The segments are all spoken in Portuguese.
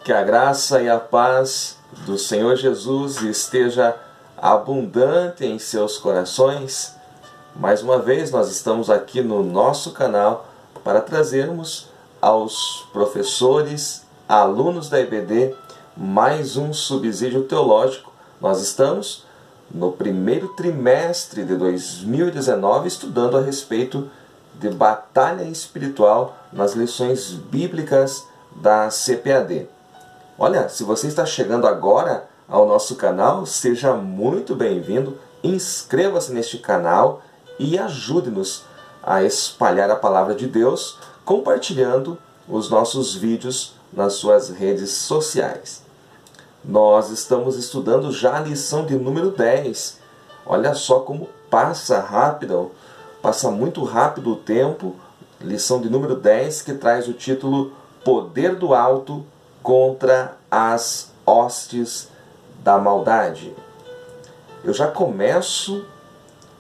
Que a graça e a paz do Senhor Jesus esteja abundante em seus corações. Mais uma vez nós estamos aqui no nosso canal para trazermos aos professores, alunos da EBD, mais um subsídio teológico. Nós estamos no primeiro trimestre de 2019 estudando a respeito de batalha espiritual nas lições bíblicas da CPAD. Olha, se você está chegando agora ao nosso canal, seja muito bem-vindo, inscreva-se neste canal e ajude-nos a espalhar a palavra de Deus, compartilhando os nossos vídeos nas suas redes sociais. Nós estamos estudando já a lição de número 10. Olha só como passa rápido, passa muito rápido o tempo. Lição de número 10, que traz o título Poder do Alto contra as hostes da maldade. Eu já começo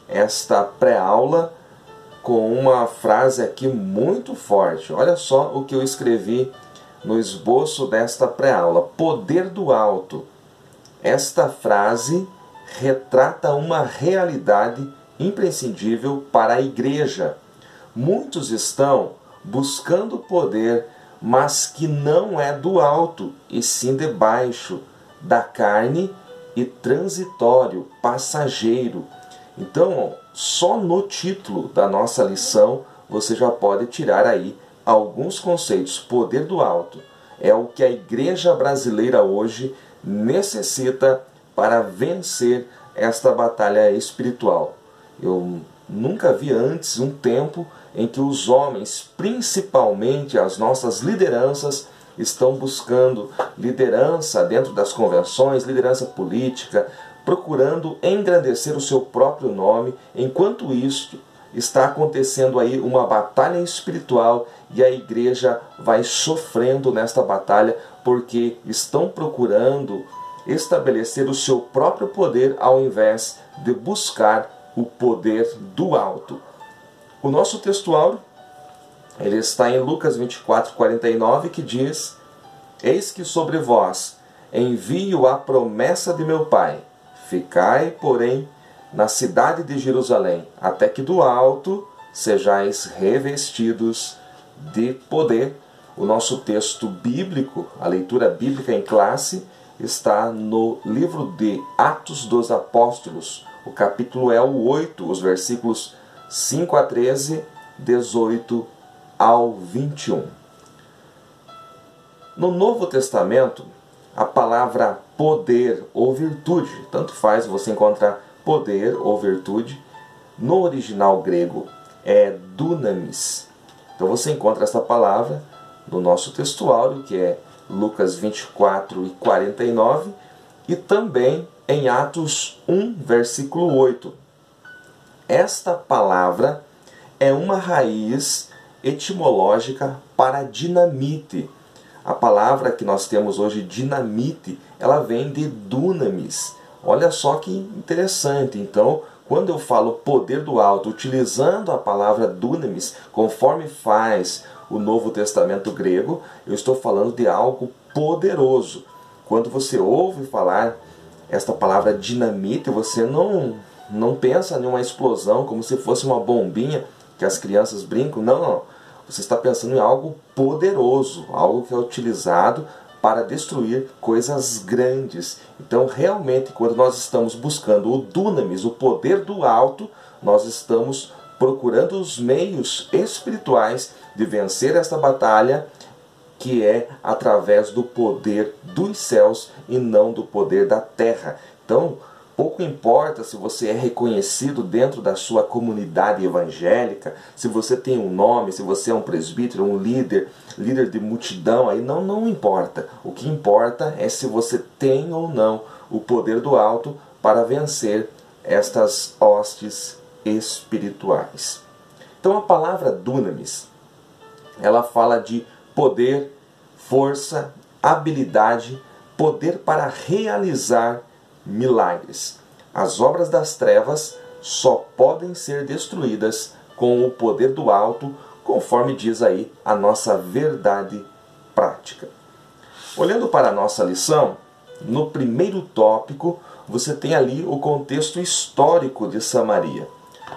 esta pré-aula com uma frase aqui muito forte. Olha só o que eu escrevi no esboço desta pré-aula. Poder do alto. Esta frase retrata uma realidade imprescindível para a igreja. Muitos estão buscando poder, mas que não é do alto, e sim de baixo, da carne e transitório, passageiro. Então, só no título da nossa lição, você já pode tirar aí alguns conceitos. Poder do alto é o que a igreja brasileira hoje necessita para vencer esta batalha espiritual. Eu nunca vi antes um tempo em que os homens, principalmente as nossas lideranças, estão buscando liderança dentro das convenções, liderança política, procurando engrandecer o seu próprio nome. Enquanto isso, está acontecendo aí uma batalha espiritual e a igreja vai sofrendo nesta batalha porque estão procurando estabelecer o seu próprio poder ao invés de buscar o poder do alto. O nosso textuário, ele está em Lucas 24:49, que diz: Eis que sobre vós envio a promessa de meu Pai. Ficai, porém, na cidade de Jerusalém, até que do alto sejais revestidos de poder. O nosso texto bíblico, a leitura bíblica em classe, está no livro de Atos dos Apóstolos. O capítulo é o 8, os versículos 5 a 13, 18 ao 21. No Novo Testamento, a palavra poder ou virtude, tanto faz você encontrar poder ou virtude, no original grego é dunamis. Então você encontra essa palavra no nosso textuário, que é Lucas 24:49, e também em Atos 1, versículo 8. Esta palavra é uma raiz etimológica para dinamite. A palavra que nós temos hoje, dinamite, ela vem de dunamis. Olha só que interessante. Então, quando eu falo poder do alto, utilizando a palavra dunamis, conforme faz o Novo Testamento grego, eu estou falando de algo poderoso. Quando você ouve falar esta palavra dinamite, você não pensa em uma explosão como se fosse uma bombinha que as crianças brincam. Não. Você está pensando em algo poderoso, algo que é utilizado para destruir coisas grandes. Então, realmente, quando nós estamos buscando o dunamis, o poder do alto, nós estamos procurando os meios espirituais de vencer esta batalha, que é através do poder dos céus e não do poder da terra. Então, pouco importa se você é reconhecido dentro da sua comunidade evangélica, se você tem um nome, se você é um presbítero, um líder de multidão, aí não importa. O que importa é se você tem ou não o poder do alto para vencer estas hostes espirituais. Então a palavra dunamis, ela fala de poder, força, habilidade, poder para realizar milagres. As obras das trevas só podem ser destruídas com o poder do alto, conforme diz aí a nossa verdade prática. Olhando para a nossa lição, no primeiro tópico, você tem ali o contexto histórico de Samaria.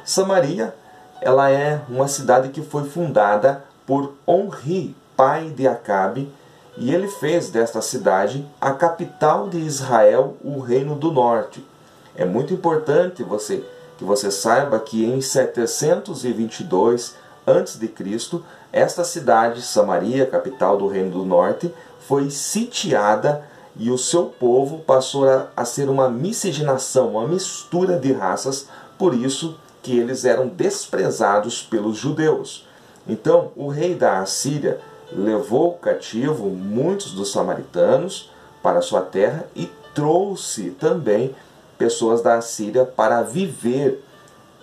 Samaria, ela é uma cidade que foi fundada por Onri, pai de Acabe, e ele fez desta cidade a capital de Israel, o Reino do Norte. É muito importante que você saiba que em 722 a.C., esta cidade, Samaria, capital do Reino do Norte, foi sitiada e o seu povo passou a ser uma miscigenação, uma mistura de raças, por isso que eles eram desprezados pelos judeus. Então, o rei da Assíria levou cativo muitos dos samaritanos para sua terra e trouxe também pessoas da Assíria para viver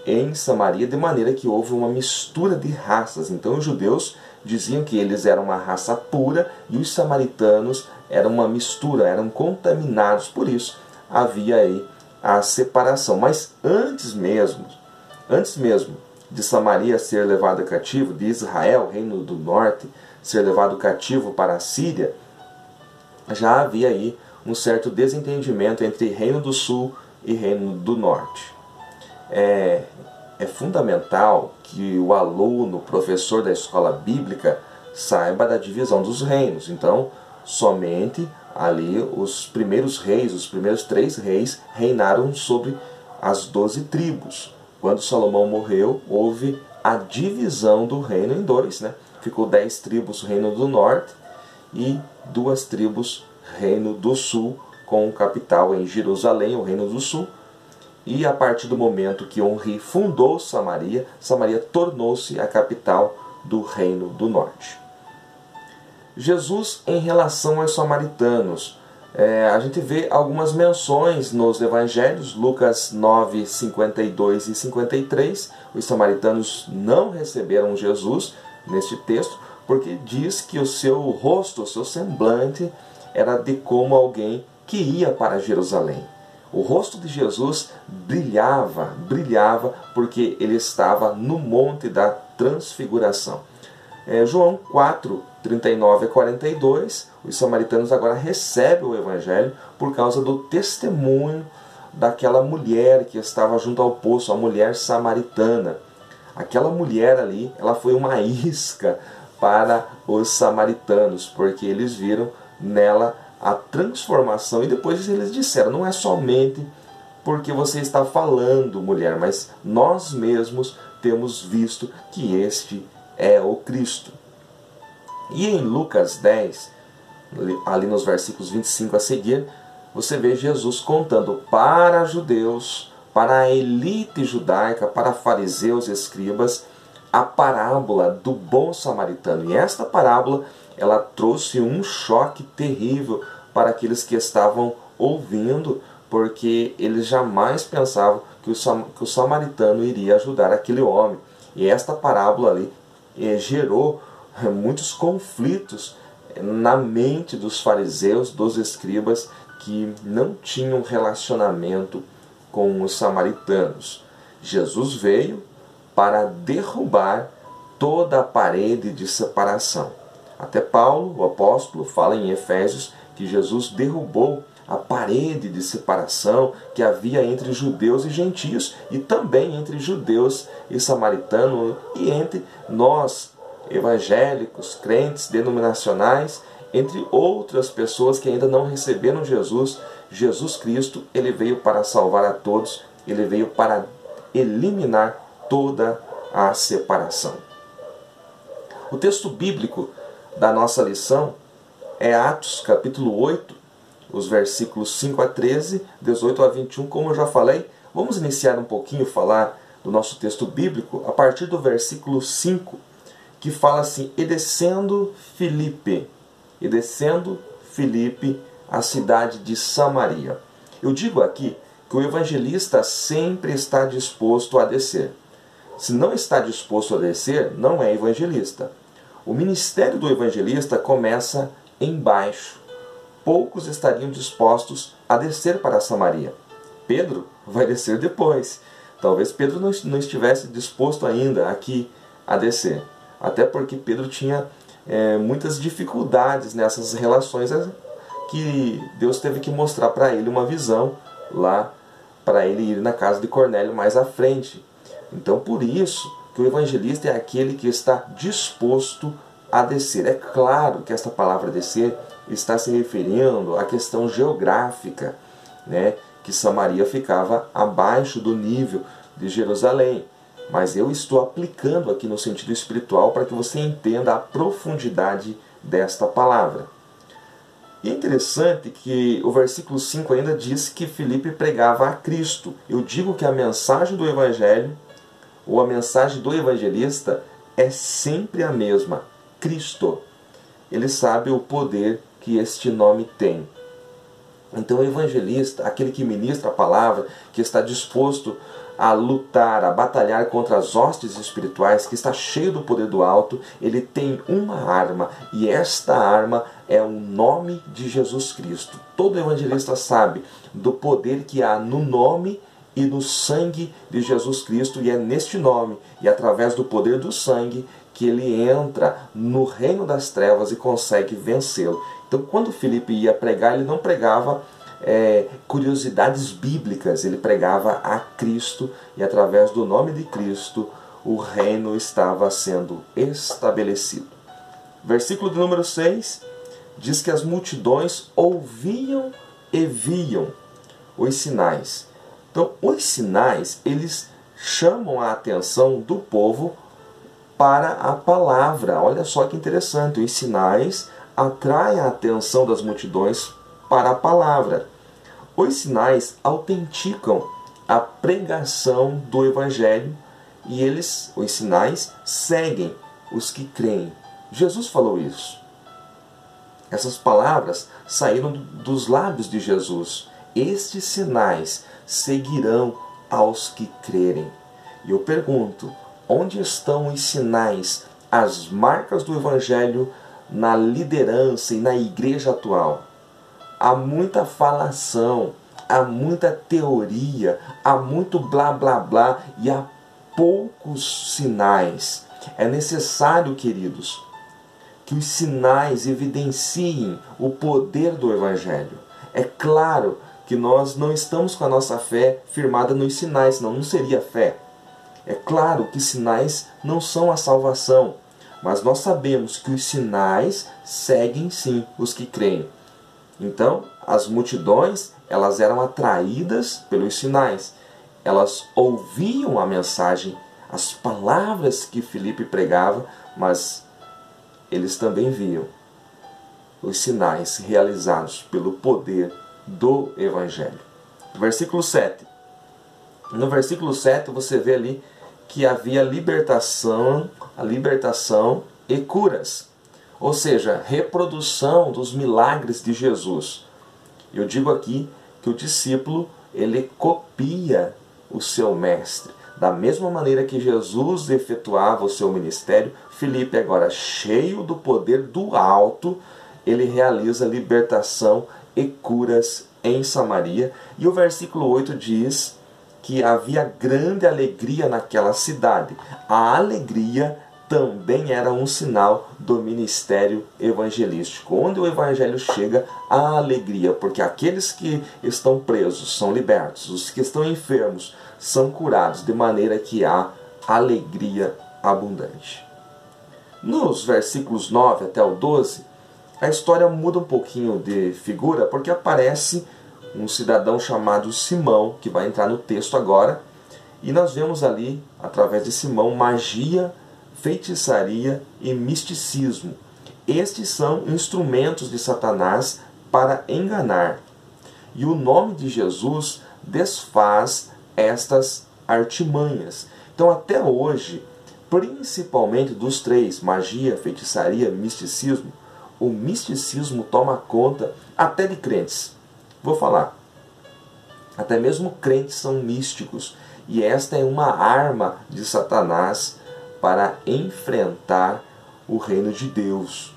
em Samaria, de maneira que houve uma mistura de raças. Então os judeus diziam que eles eram uma raça pura e os samaritanos eram uma mistura, eram contaminados, por isso havia aí a separação. Mas antes mesmo de Samaria ser levada cativo, de Israel, Reino do Norte, ser levado cativo para a Síria, já havia aí um certo desentendimento entre Reino do Sul e Reino do Norte. É fundamental que o aluno, professor da escola bíblica, saiba da divisão dos reinos. Então, somente ali os primeiros reis, os primeiros 3 reis, reinaram sobre as 12 tribos. Quando Salomão morreu, houve a divisão do reino em 2, né? Ficou 10 tribos, Reino do Norte, e 2 tribos, Reino do Sul, com capital em Jerusalém, o Reino do Sul. E a partir do momento que Onri fundou Samaria, Samaria tornou-se a capital do Reino do Norte. Jesus, em relação aos samaritanos, a gente vê algumas menções nos evangelhos, Lucas 9, 52 e 53. Os samaritanos não receberam Jesus neste texto, porque diz que o seu rosto, o seu semblante, era de como alguém que ia para Jerusalém. O rosto de Jesus brilhava porque ele estava no Monte da Transfiguração. João 4, 39 a 42, os samaritanos agora recebem o Evangelho por causa do testemunho daquela mulher que estava junto ao poço, a mulher samaritana. Aquela mulher ali, ela foi uma isca para os samaritanos, porque eles viram nela a transformação, e depois eles disseram, não é somente porque você está falando, mulher, mas nós mesmos temos visto que este é o Cristo. E em Lucas 10, ali nos versículos 25 a seguir, você vê Jesus contando para judeus, para a elite judaica, para fariseus e escribas, a parábola do bom samaritano. E esta parábola, ela trouxe um choque terrível para aqueles que estavam ouvindo, porque eles jamais pensavam que o samaritano iria ajudar aquele homem. E esta parábola ali gerou muitos conflitos na mente dos fariseus, dos escribas, que não tinham relacionamento com os samaritanos. Jesus veio para derrubar toda a parede de separação. Até Paulo, o apóstolo, fala em Efésios que Jesus derrubou a parede de separação que havia entre judeus e gentios, e também entre judeus e samaritanos, e entre nós, evangélicos, crentes, denominacionais, entre outras pessoas que ainda não receberam Jesus. Jesus Cristo, ele veio para salvar a todos, ele veio para eliminar toda a separação. O texto bíblico da nossa lição é Atos, capítulo 8, os versículos 5 a 13, 18 a 21, como eu já falei. Vamos iniciar um pouquinho a falar do nosso texto bíblico a partir do versículo 5, que fala assim: E descendo Filipe a cidade de Samaria. Eu digo aqui que o evangelista sempre está disposto a descer. Se não está disposto a descer, não é evangelista. O ministério do evangelista começa embaixo. Poucos estariam dispostos a descer para Samaria. Pedro vai descer depois. Talvez Pedro não estivesse disposto ainda aqui a descer. Até porque Pedro tinha muitas dificuldades nessas relações que Deus teve que mostrar para ele uma visão lá, para ele ir na casa de Cornélio mais à frente. Então, por isso que o evangelista é aquele que está disposto a descer. É claro que esta palavra descer está se referindo à questão geográfica, né? Que Samaria ficava abaixo do nível de Jerusalém. Mas eu estou aplicando aqui no sentido espiritual para que você entenda a profundidade desta palavra. E é interessante que o versículo 5 ainda diz que Filipe pregava a Cristo. Eu digo que a mensagem do Evangelho, ou a mensagem do evangelista, é sempre a mesma: Cristo. Ele sabe o poder que este nome tem. Então o evangelista, aquele que ministra a palavra, que está disposto a lutar, a batalhar contra as hostes espirituais, que está cheio do poder do alto, ele tem uma arma, e esta arma é o nome de Jesus Cristo. Todo evangelista sabe do poder que há no nome e no sangue de Jesus Cristo, e é neste nome e através do poder do sangue que ele entra no reino das trevas e consegue vencê-lo. Então, quando Filipe ia pregar, ele não pregava curiosidades bíblicas, ele pregava a Cristo, e através do nome de Cristo o reino estava sendo estabelecido. Versículo de número 6 diz que as multidões ouviam e viam os sinais. Então, os sinais, eles chamam a atenção do povo para a palavra. Olha só que interessante, os sinais atraem a atenção das multidões para a palavra. Os sinais autenticam a pregação do Evangelho, e os sinais seguem os que creem. Jesus falou isso. Essas palavras saíram dos lábios de Jesus. Estes sinais seguirão aos que crerem. E eu pergunto, onde estão os sinais, as marcas do Evangelho na liderança e na igreja atual? Há muita falação, há muita teoria, há muito blá blá blá e há poucos sinais. É necessário, queridos, que os sinais evidenciem o poder do Evangelho. É claro que nós não estamos com a nossa fé firmada nos sinais, senão não seria fé. É claro que sinais não são a salvação, mas nós sabemos que os sinais seguem sim os que creem. Então, as multidões, elas eram atraídas pelos sinais. Elas ouviam a mensagem, as palavras que Filipe pregava, mas eles também viam os sinais realizados pelo poder do Evangelho. Versículo 7. No versículo 7 você vê ali que havia libertação e curas. Ou seja, reprodução dos milagres de Jesus. Eu digo aqui que o discípulo, ele copia o seu mestre. Da mesma maneira que Jesus efetuava o seu ministério, Filipe, agora cheio do poder do alto, ele realiza libertação e curas em Samaria. E o versículo 8 diz que havia grande alegria naquela cidade. A alegria também era um sinal do ministério evangelístico. Onde o evangelho chega, há alegria, porque aqueles que estão presos são libertos, os que estão enfermos são curados, de maneira que há alegria abundante. Nos versículos 9 até o 12, a história muda um pouquinho de figura, porque aparece um cidadão chamado Simão, que vai entrar no texto agora, e nós vemos ali, através de Simão, magia, feitiçaria e misticismo. Estes são instrumentos de Satanás para enganar. E o nome de Jesus desfaz estas artimanhas. Então, até hoje, principalmente dos três, magia, feitiçaria, misticismo, o misticismo toma conta até de crentes. Vou falar. Até mesmo crentes são místicos. E esta é uma arma de Satanás para enfrentar o reino de Deus.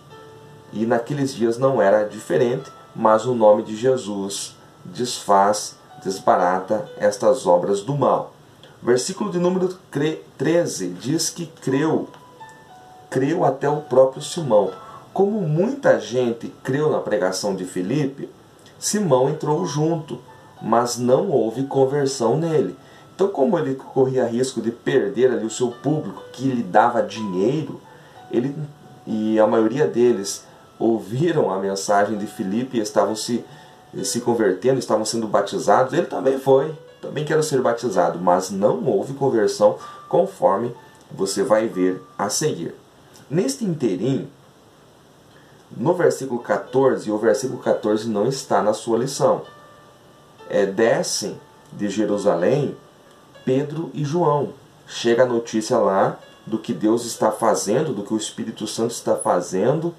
E naqueles dias não era diferente, mas o nome de Jesus desfaz, desbarata estas obras do mal. Versículo de número 13 diz que creu até o próprio Simão. Como muita gente creu na pregação de Filipe, Simão entrou junto, mas não houve conversão nele. Então, como ele corria risco de perder ali o seu público, que lhe dava dinheiro, e a maioria deles ouviram a mensagem de Filipe e estavam se convertendo, estavam sendo batizados, ele também foi, também quero ser batizado, mas não houve conversão, conforme você vai ver a seguir. Neste inteirinho, no versículo 14, o versículo 14 não está na sua lição. Descem de Jerusalém Pedro e João. Chega a notícia lá do que Deus está fazendo, do que o Espírito Santo está fazendo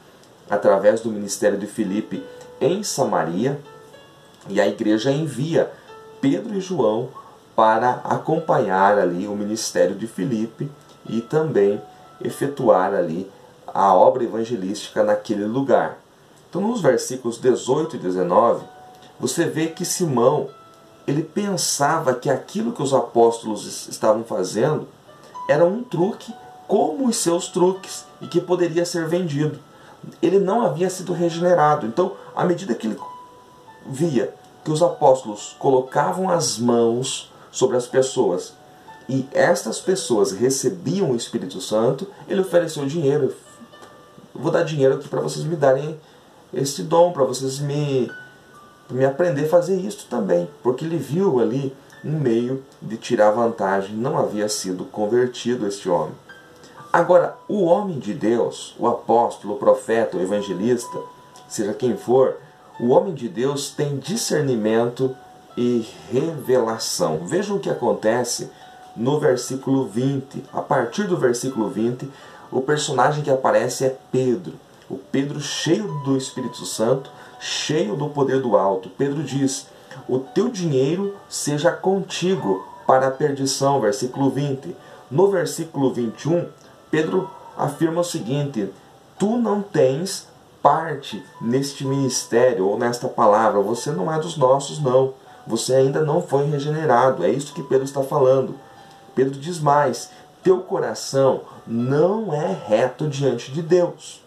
através do ministério de Filipe em Samaria, e a igreja envia Pedro e João para acompanhar ali o ministério de Filipe e também efetuar ali a obra evangelística naquele lugar. Então, nos versículos 18 e 19, você vê que Simão, ele pensava que aquilo que os apóstolos estavam fazendo era um truque como os seus truques e que poderia ser vendido. Ele não havia sido regenerado. Então, à medida que ele via que os apóstolos colocavam as mãos sobre as pessoas e estas pessoas recebiam o Espírito Santo, ele ofereceu dinheiro. Vou dar dinheiro aqui para vocês me darem esse dom, para vocês me aprender a fazer isso também, porque ele viu ali um meio de tirar vantagem. Não havia sido convertido este homem. Agora, o homem de Deus, o apóstolo, o profeta, o evangelista, seja quem for, o homem de Deus tem discernimento e revelação. Vejam o que acontece no versículo 20. A partir do versículo 20, o personagem que aparece é Pedro. O Pedro cheio do Espírito Santo, cheio do poder do alto. Pedro diz: o teu dinheiro seja contigo para a perdição, versículo 20. No versículo 21, Pedro afirma o seguinte: tu não tens parte neste ministério ou nesta palavra, você não é dos nossos, não. Você ainda não foi regenerado. É isso que Pedro está falando. Pedro diz mais: teu coração não é reto diante de Deus.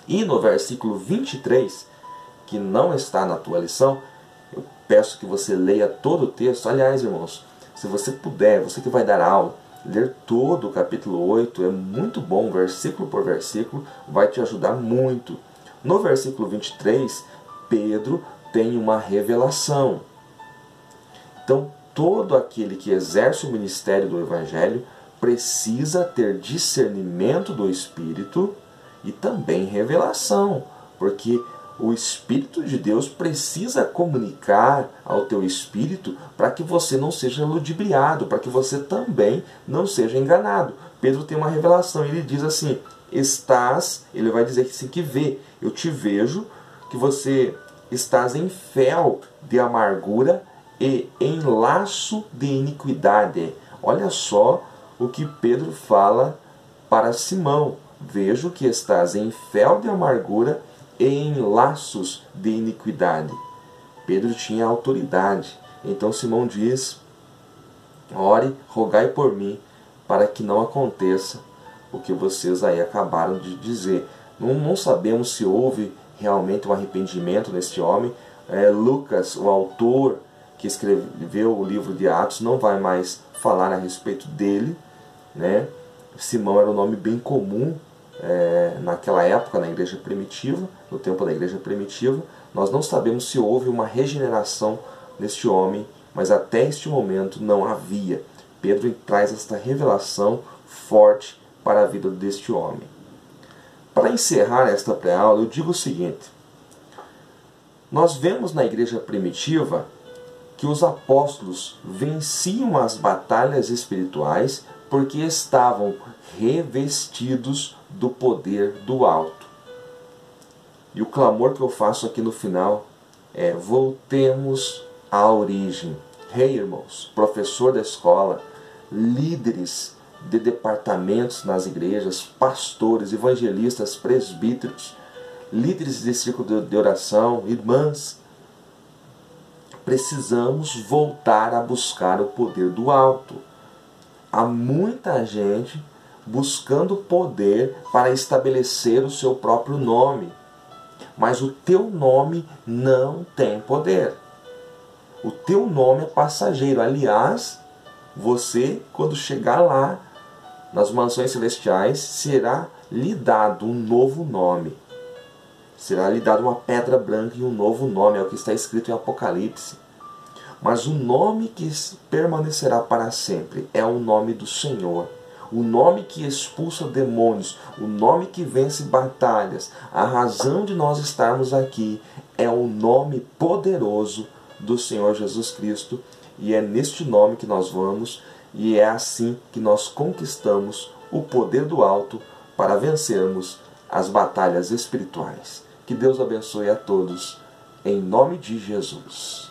E no versículo 23, que não está na tua lição, eu peço que você leia todo o texto. Aliás, irmãos, se você puder, você que vai dar aula, ler todo o capítulo 8, é muito bom, versículo por versículo, vai te ajudar muito. No versículo 23, Pedro tem uma revelação. Então, todo aquele que exerce o ministério do Evangelho precisa ter discernimento do Espírito e também revelação, porque o Espírito de Deus precisa comunicar ao teu espírito para que você não seja ludibriado, para que você também não seja enganado. Pedro tem uma revelação, ele diz assim: ele vai dizer assim, que vê, eu te vejo que você estás em fel de amargura e em laço de iniquidade. Olha só o que Pedro fala para Simão: vejo que estás em fel de amargura e em laços de iniquidade. Pedro tinha autoridade. Então Simão diz: ore, rogai por mim, para que não aconteça o que vocês aí acabaram de dizer. Não sabemos se houve realmente um arrependimento neste homem. Lucas, o autor que escreveu o livro de Atos, não vai mais falar a respeito dele, né? Simão era um nome bem comum naquela época, na igreja primitiva, no tempo da igreja primitiva. Nós não sabemos se houve uma regeneração neste homem, mas até este momento não havia. Pedro traz esta revelação forte para a vida deste homem. Para encerrar esta pré-aula, eu digo o seguinte: nós vemos na igreja primitiva que os apóstolos venciam as batalhas espirituais porque estavam revestidos do poder do alto. E o clamor que eu faço aqui no final é: voltemos à origem. Irmãos, professor da escola, líderes de departamentos nas igrejas, pastores, evangelistas, presbíteros, líderes de círculo de oração, irmãs, precisamos voltar a buscar o poder do alto. Há muita gente buscando poder para estabelecer o seu próprio nome. Mas o teu nome não tem poder. O teu nome é passageiro. Aliás, você, quando chegar lá, nas mansões celestiais, será lhe dado um novo nome. Será lhe dado uma pedra branca e um novo nome, é o que está escrito em Apocalipse. Mas o nome que permanecerá para sempre é o nome do Senhor. O nome que expulsa demônios, o nome que vence batalhas. A razão de nós estarmos aqui é o nome poderoso do Senhor Jesus Cristo. E é neste nome que nós vamos, e é assim que nós conquistamos o poder do alto para vencermos as batalhas espirituais. Que Deus abençoe a todos, em nome de Jesus.